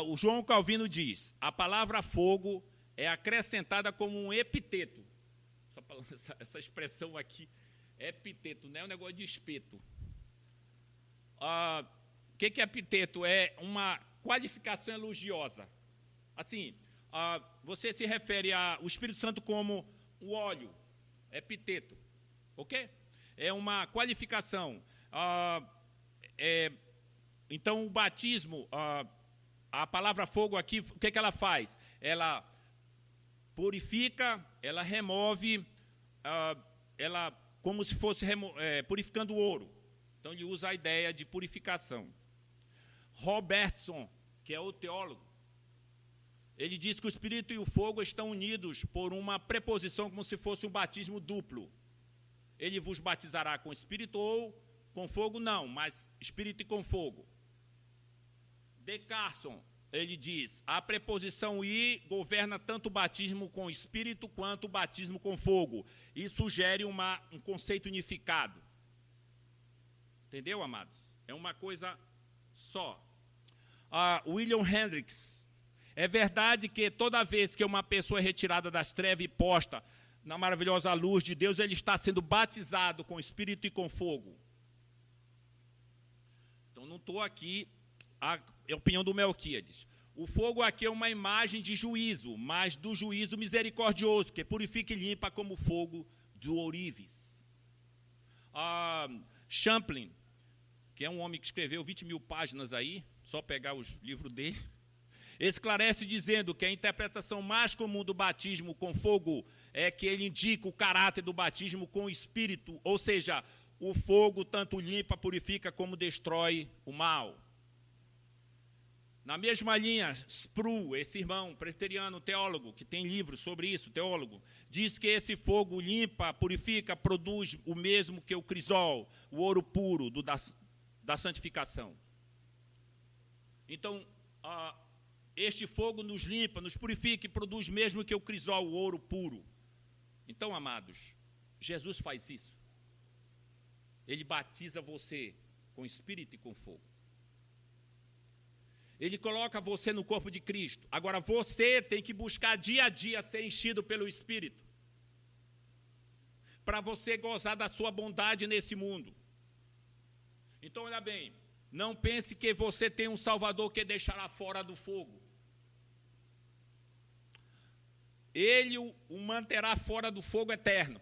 O João Calvino diz, a palavra fogo é acrescentada como um epiteto. Essa expressão aqui, epiteto, não é um negócio de espeto. O que é epiteto? É uma qualificação elogiosa. Assim, você se refere ao Espírito Santo como o óleo, epiteto, ok? É uma qualificação. Então, o batismo, a palavra fogo aqui, o que ela faz? Ela purifica, ela remove, ela como se fosse purificando o ouro. Então, ele usa a ideia de purificação. Robertson, que é o teólogo, ele diz que o Espírito e o fogo estão unidos por uma preposição como se fosse um batismo duplo. Ele vos batizará com Espírito ou com fogo? Não, mas Espírito e com fogo. De Carson, ele diz, a preposição i governa tanto o batismo com Espírito quanto o batismo com fogo. E sugere um conceito unificado. Entendeu, amados? É uma coisa só. William Hendricks, é verdade que toda vez que uma pessoa é retirada das trevas e posta na maravilhosa luz de Deus, ele está sendo batizado com Espírito e com fogo. Então, não estou aqui, a opinião do Melquíades. O fogo aqui é uma imagem de juízo, mas do juízo misericordioso, que purifica e limpa como o fogo do ourives. Champlin, que é um homem que escreveu 20.000 páginas aí, só pegar os livros dele, esclarece dizendo que a interpretação mais comum do batismo com fogo é que ele indica o caráter do batismo com o Espírito, ou seja, o fogo tanto limpa, purifica, como destrói o mal. Na mesma linha, Sproul, esse irmão presbiteriano, teólogo, que tem livros sobre isso, teólogo, diz que esse fogo limpa, purifica, produz o mesmo que o crisol, o ouro puro da santificação. Então, este fogo nos limpa, nos purifica e produz mesmo que o crisol, o ouro puro. Então, amados, Jesus faz isso. Ele batiza você com Espírito e com fogo. Ele coloca você no corpo de Cristo. Agora você tem que buscar dia a dia ser enchido pelo Espírito, para você gozar da sua bondade nesse mundo. Então, olha bem, não pense que você tem um Salvador que deixará fora do fogo. Ele o manterá fora do fogo eterno.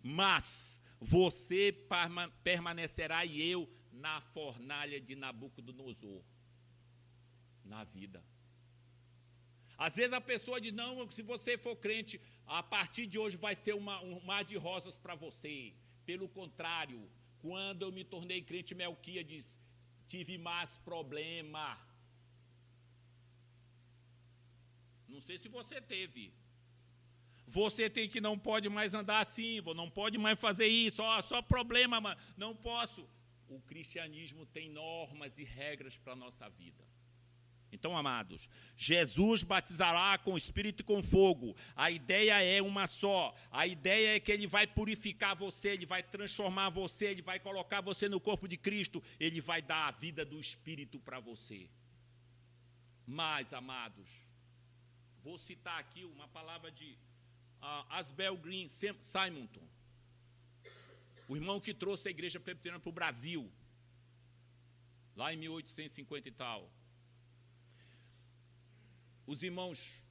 Mas você permanecerá e eu na fornalha de Nabucodonosor, na vida. Às vezes a pessoa diz, não, se você for crente, a partir de hoje vai ser um mar de rosas para você. Pelo contrário, quando eu me tornei crente, Melquíades, tive mais problema. Não sei se você teve. Você tem que não pode mais andar assim, não pode mais fazer isso, só problema, mas não posso. O cristianismo tem normas e regras para a nossa vida. Então, amados, Jesus batizará com o Espírito e com fogo. A ideia é uma só. A ideia é que ele vai purificar você, ele vai transformar você, ele vai colocar você no corpo de Cristo, ele vai dar a vida do Espírito para você. Mas, amados, vou citar aqui uma palavra de Asbel Green Simonton, o irmão que trouxe a igreja presbiteriana para o Brasil, lá em 1850 e tal. Os irmãos,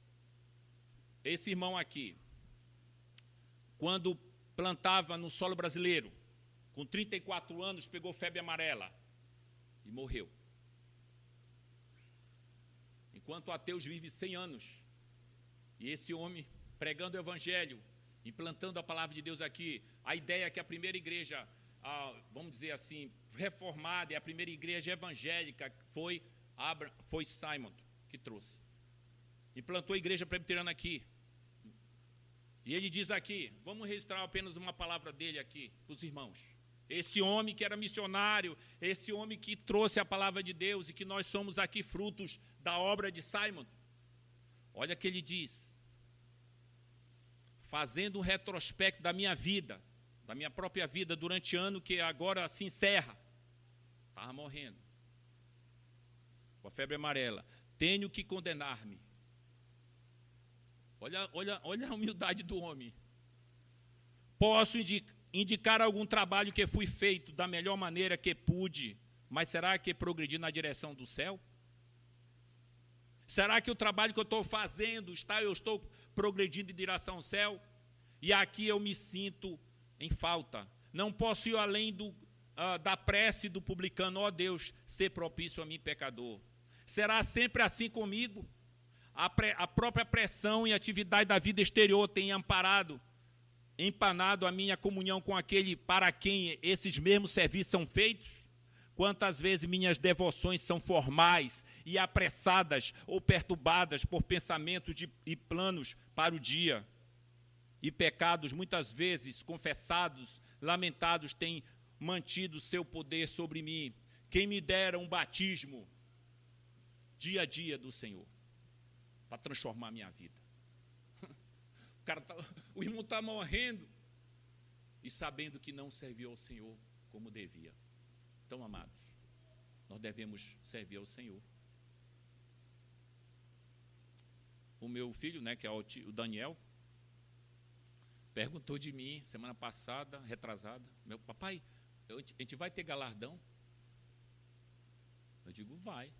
esse irmão aqui, quando plantava no solo brasileiro, com 34 anos, pegou febre amarela e morreu. Enquanto ateus vivem 100 anos, e esse homem pregando o evangelho, implantando a palavra de Deus aqui, a ideia é que a primeira igreja, vamos dizer assim, reformada, e a primeira igreja evangélica foi Simon que trouxe. Implantou a igreja presbiteriana aqui. E ele diz aqui, vamos registrar apenas uma palavra dele aqui, para os irmãos. Esse homem que era missionário, esse homem que trouxe a palavra de Deus e que nós somos aqui frutos da obra de Simon. Olha o que ele diz. Fazendo um retrospecto da minha vida, da minha própria vida, durante o ano que agora se encerra. Estava morrendo. Com a febre amarela. Tenho que condenar-me. Olha a humildade do homem. Posso indicar algum trabalho que fui feito da melhor maneira que pude, mas será que progredi na direção do céu? Será que o trabalho que eu estou fazendo, eu estou progredindo em direção ao céu? E aqui eu me sinto em falta. Não posso ir além da prece do publicano, ó Deus, ser propício a mim, pecador. Será sempre assim comigo? A própria pressão e atividade da vida exterior tem empanado a minha comunhão com aquele para quem esses mesmos serviços são feitos? Quantas vezes minhas devoções são formais e apressadas ou perturbadas por pensamentos e planos para o dia? E pecados, muitas vezes confessados, lamentados, têm mantido seu poder sobre mim. Quem me dera um batismo dia a dia do Senhor, para transformar a minha vida. O irmão está morrendo e sabendo que não serviu ao Senhor como devia. Então, amados, nós devemos servir ao Senhor. O meu filho, que é o Daniel, perguntou de mim semana passada, retrasada, meu papai, a gente vai ter galardão? Eu digo, vai.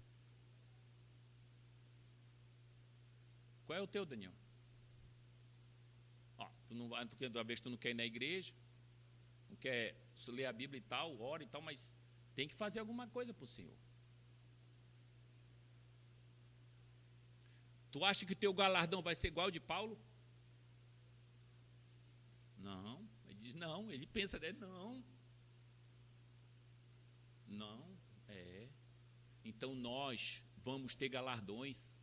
Qual é o teu, Daniel? Tu não vai, uma vez tu não quer ir na igreja, não quer ler a Bíblia e tal, ora e tal, mas tem que fazer alguma coisa para o Senhor. Tu acha que o teu galardão vai ser igual ao de Paulo? Não. Ele diz, não. Ele pensa, não. Não, Então nós vamos ter galardões,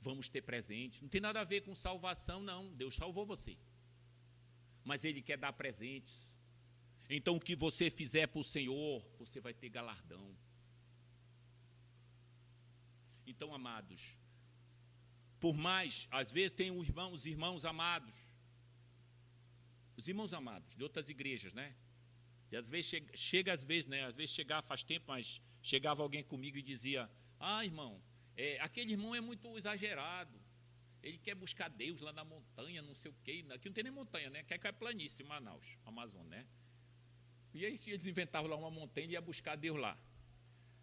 vamos ter presentes. Não tem nada a ver com salvação, não. Deus salvou você. Mas Ele quer dar presentes. Então o que você fizer para o Senhor, você vai ter galardão. Então, amados, por mais, às vezes tem os irmãos amados de outras igrejas, E às vezes chega às vezes, às vezes chegava faz tempo, mas chegava alguém comigo e dizia, Ah, irmão, aquele irmão é muito exagerado. Ele quer buscar Deus lá na montanha, não sei o quê. Aqui não tem nem montanha, né? Quer que é planície, Manaus, Amazônia, né? E aí, se eles inventavam lá uma montanha, ele ia buscar Deus lá.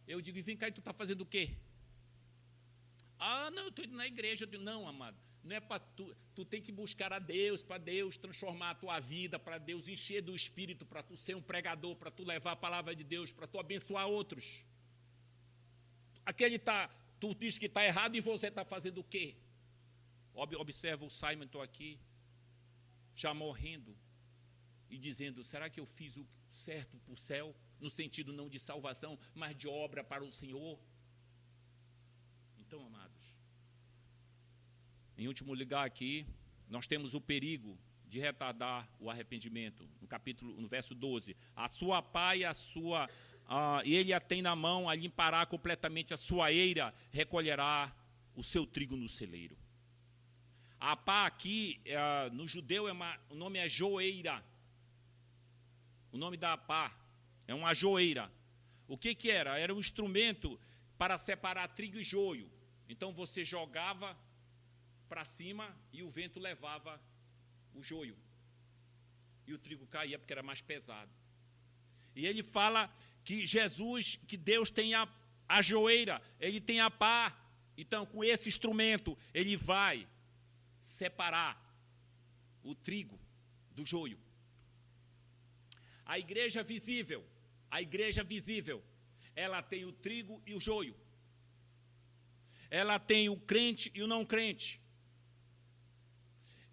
Eu digo, vem cá, e tu está fazendo o quê? Ah, não, eu estou indo na igreja. Eu digo, não, amado, não é para tu. Tu tem que buscar a Deus, para Deus transformar a tua vida, para Deus encher do Espírito, para tu ser um pregador, para tu levar a palavra de Deus, para tu abençoar outros. Tu diz que está errado e você está fazendo o quê? Observa o Simon, estou aqui, já morrendo, e dizendo, será que eu fiz o certo para o céu? No sentido não de salvação, mas de obra para o Senhor. Então, amados, em último lugar aqui, nós temos o perigo de retardar o arrependimento. No verso 12, a sua pá e e ele a tem na mão, a limpará completamente a sua eira, recolherá o seu trigo no celeiro. A pá aqui, no judeu, o nome é joeira. O nome da pá é uma joeira. O que era? Era um instrumento para separar trigo e joio. Então você jogava para cima e o vento levava o joio. E o trigo caía porque era mais pesado. E ele fala que que Deus tem a joeira, ele tem a pá. Então, com esse instrumento, ele vai separar o trigo do joio. A igreja visível, ela tem o trigo e o joio. Ela tem o crente e o não crente.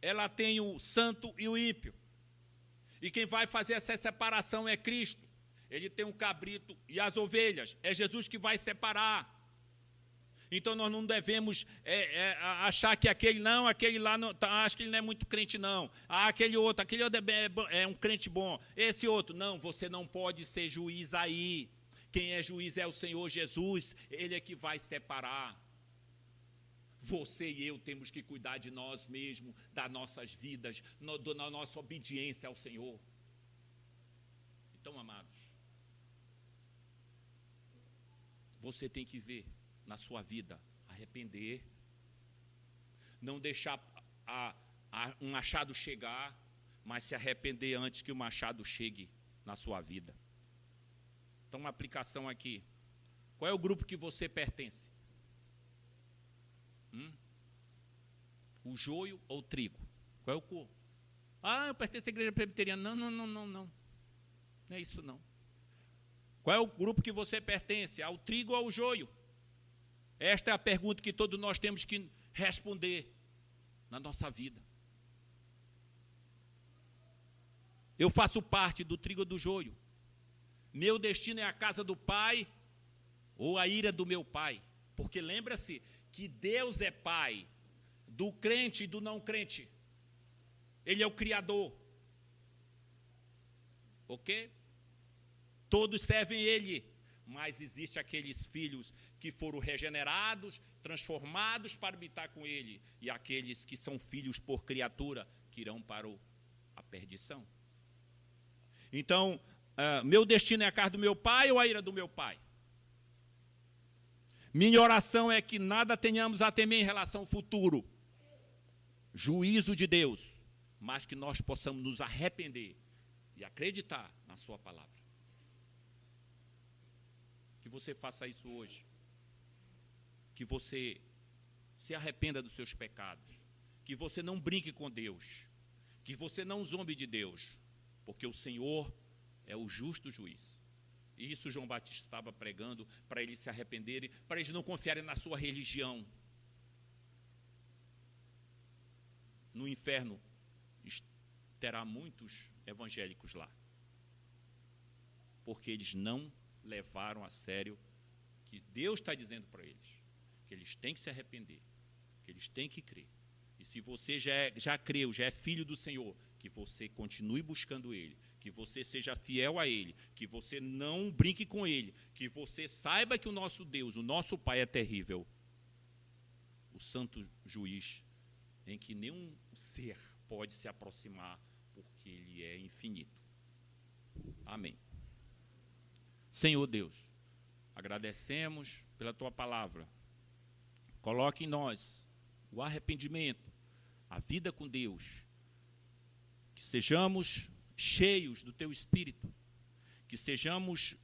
Ela tem o santo e o ímpio. E quem vai fazer essa separação é Cristo. Ele tem o cabrito e as ovelhas. É Jesus que vai separar. Então nós não devemos achar que aquele lá, não, acho que ele não é muito crente não. Aquele outro é um crente bom. Esse outro, não, você não pode ser juiz aí. Quem é juiz é o Senhor Jesus, ele é que vai separar. Você e eu temos que cuidar de nós mesmos, das nossas vidas, da nossa obediência ao Senhor. Então, amados, você tem que ver na sua vida, arrepender, não deixar um machado chegar, mas se arrepender antes que o machado chegue na sua vida. Então, uma aplicação aqui. Qual é o grupo que você pertence? O joio ou o trigo? Qual é o corpo? Eu pertenço à igreja presbiteriana. Não. Não é isso não. Qual é o grupo que você pertence? Ao trigo ou ao joio? Esta é a pergunta que todos nós temos que responder na nossa vida. Eu faço parte do trigo ou do joio? Meu destino é a casa do Pai ou a ira do meu pai? Porque lembra-se que Deus é Pai do crente e do não crente. Ele é o Criador. Ok? Todos servem Ele, mas existe aqueles filhos que foram regenerados, transformados para habitar com Ele, e aqueles que são filhos por criatura, que irão para a perdição. Então, meu destino é a casa do meu pai ou a ira do meu pai? Minha oração é que nada tenhamos a temer em relação ao futuro, juízo de Deus, mas que nós possamos nos arrepender e acreditar na sua palavra. Que você faça isso hoje. Que você se arrependa dos seus pecados. Que você não brinque com Deus. Que você não zombe de Deus. Porque o Senhor é o justo juiz. E isso João Batista estava pregando para eles se arrependerem, para eles não confiarem na sua religião. No inferno terá muitos evangélicos lá. Porque eles não levaram a sério que Deus está dizendo para eles, que eles têm que se arrepender, que eles têm que crer. E se você já creu, já é filho do Senhor, que você continue buscando Ele, que você seja fiel a Ele, que você não brinque com Ele, que você saiba que o nosso Deus, o nosso Pai é terrível, o santo juiz, em que nenhum ser pode se aproximar, porque Ele é infinito. Amém. Senhor Deus, agradecemos pela tua palavra. Coloque em nós o arrependimento, a vida com Deus. Que sejamos cheios do teu Espírito. Que sejamos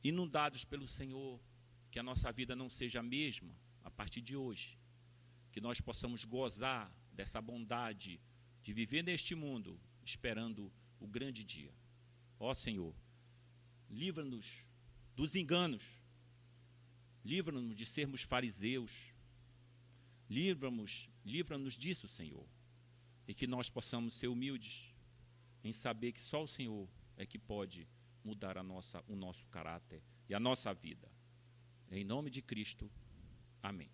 inundados pelo Senhor. Que a nossa vida não seja a mesma a partir de hoje. Que nós possamos gozar dessa bondade de viver neste mundo, esperando o grande dia. Ó Senhor, livra-nos dos enganos. Livra-nos de sermos fariseus. Livra-nos disso, Senhor. E que nós possamos ser humildes em saber que só o Senhor é que pode mudar o nosso caráter e a nossa vida. Em nome de Cristo, amém.